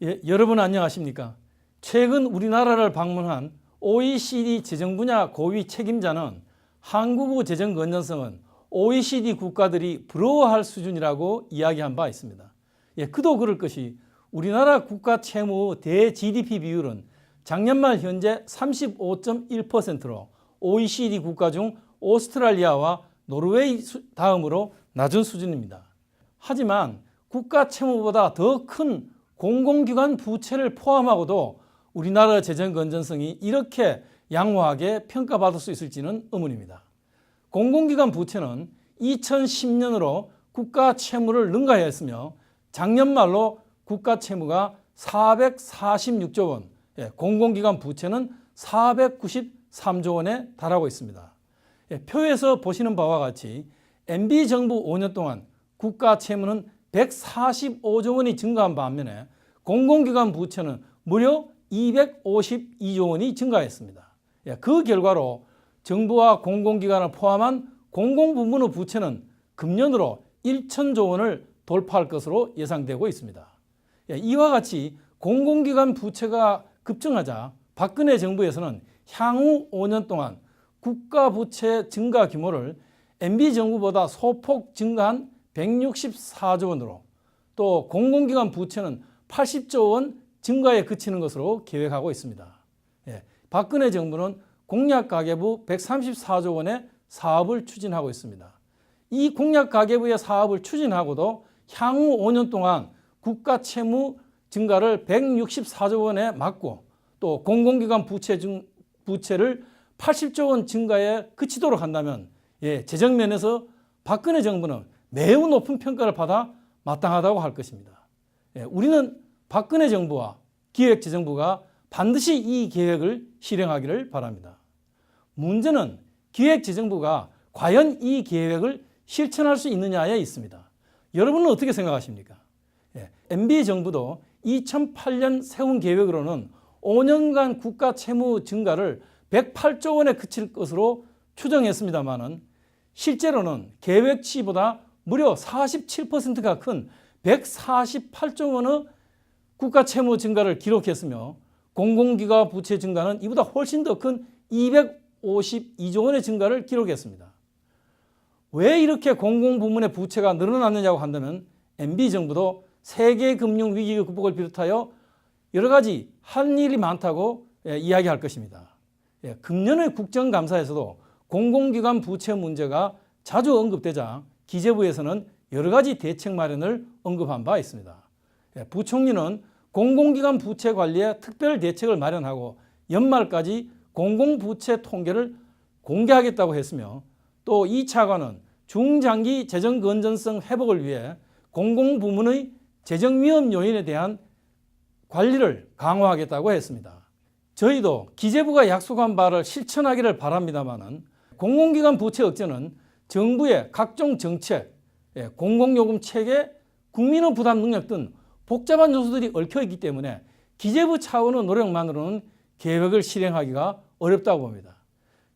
예, 여러분 안녕하십니까? 최근 우리나라를 방문한 OECD 재정 분야 고위 책임자는 한국의 재정 건전성은 OECD 국가들이 부러워할 수준이라고 이야기한 바 있습니다. 예, 그도 그럴 것이 우리나라 국가 채무 대 GDP 비율은 작년 말 현재 35.1%로 OECD 국가 중 오스트랄리아와 노르웨이 다음으로 낮은 수준입니다. 하지만 국가 채무보다 더 큰 공공기관 부채를 포함하고도 우리나라 재정 건전성이 이렇게 양호하게 평가받을 수 있을지는 의문입니다. 공공기관 부채는 2010년으로 국가 채무를 능가했으며 작년 말로 국가 채무가 446조 원, 공공기관 부채는 493조 원에 달하고 있습니다. 표에서 보시는 바와 같이 MB정부 5년 동안 국가 채무는 145조 원이 증가한 반면에 공공기관 부채는 무려 252조 원이 증가했습니다. 그 결과로 정부와 공공기관을 포함한 공공부문의 부채는 금년으로 1천조 원을 돌파할 것으로 예상되고 있습니다. 이와 같이 공공기관 부채가 급증하자 박근혜 정부에서는 향후 5년 동안 국가 부채 증가 규모를 MB정부보다 소폭 증가한 164조 원으로 또 공공기관 부채는 80조 원 증가에 그치는 것으로 계획하고 있습니다. 박근혜 정부는 공약가계부 134조 원의 사업을 추진하고 있습니다. 이 공약가계부의 사업을 추진하고도 향후 5년 동안 국가 채무 증가를 164조 원에 막고 또 공공기관 부채를 80조 원 증가에 그치도록 한다면 재정면에서 박근혜 정부는 매우 높은 평가를 받아 마땅하다고 할 것입니다. 우리는 박근혜 정부와 기획재정부가 반드시 이 계획을 실행하기를 바랍니다. 문제는 기획재정부가 과연 이 계획을 실천할 수 있느냐에 있습니다. 여러분은 어떻게 생각하십니까? MB정부도 2008년 세운 계획으로는 5년간 국가 채무 증가를 108조 원에 그칠 것으로 추정했습니다마는 실제로는 계획치보다 무려 47%가 큰 148조 원의 국가 채무 증가를 기록했으며 공공기관 부채 증가는 이보다 훨씬 더 큰 252조 원의 증가를 기록했습니다. 왜 이렇게 공공부문의 부채가 늘어났느냐고 한다면 MB정부도 세계 금융 위기 극복을 비롯하여 여러 가지 할 일이 많다고 이야기할 것입니다. 금년의 국정감사에서도 공공기관 부채 문제가 자주 언급되자 기재부에서는 여러 가지 대책 마련을 언급한 바 있습니다. 부총리는 공공기관 부채 관리에 특별 대책을 마련하고 연말까지 공공부채 통계를 공개하겠다고 했으며 또 이 차관은 중장기 재정 건전성 회복을 위해 공공부문의 재정 위험 요인에 대한 관리를 강화하겠다고 했습니다. 저희도 기재부가 약속한 바를 실천하기를 바랍니다마는 공공기관 부채 억제는 정부의 각종 정책, 공공요금 체계, 국민의 부담 능력 등 복잡한 요소들이 얽혀있기 때문에 기재부 차원의 노력만으로는 계획을 실행하기가 어렵다고 봅니다.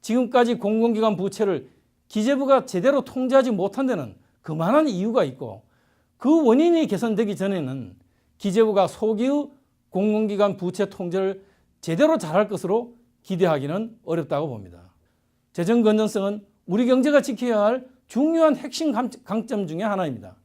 지금까지 공공기관 부채를 기재부가 제대로 통제하지 못한 데는 그만한 이유가 있고 그 원인이 개선되기 전에는 기재부가 소기의 공공기관 부채 통제를 제대로 잘할 것으로 기대하기는 어렵다고 봅니다. 재정 건전성은 우리 경제가 지켜야 할 중요한 핵심 강점 중에 하나입니다.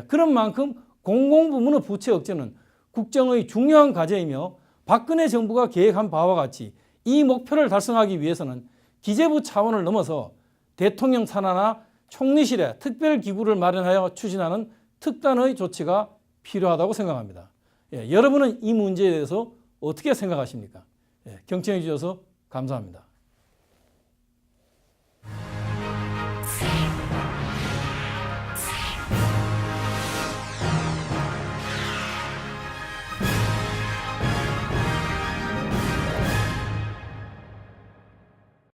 그런 만큼 공공부문의 부채 억제는 국정의 중요한 과제이며 박근혜 정부가 계획한 바와 같이 이 목표를 달성하기 위해서는 기재부 차원을 넘어서 대통령 산하나 총리실에 특별기구를 마련하여 추진하는 특단의 조치가 필요하다고 생각합니다. 여러분은 이 문제에 대해서 어떻게 생각하십니까? 경청해 주셔서 감사합니다.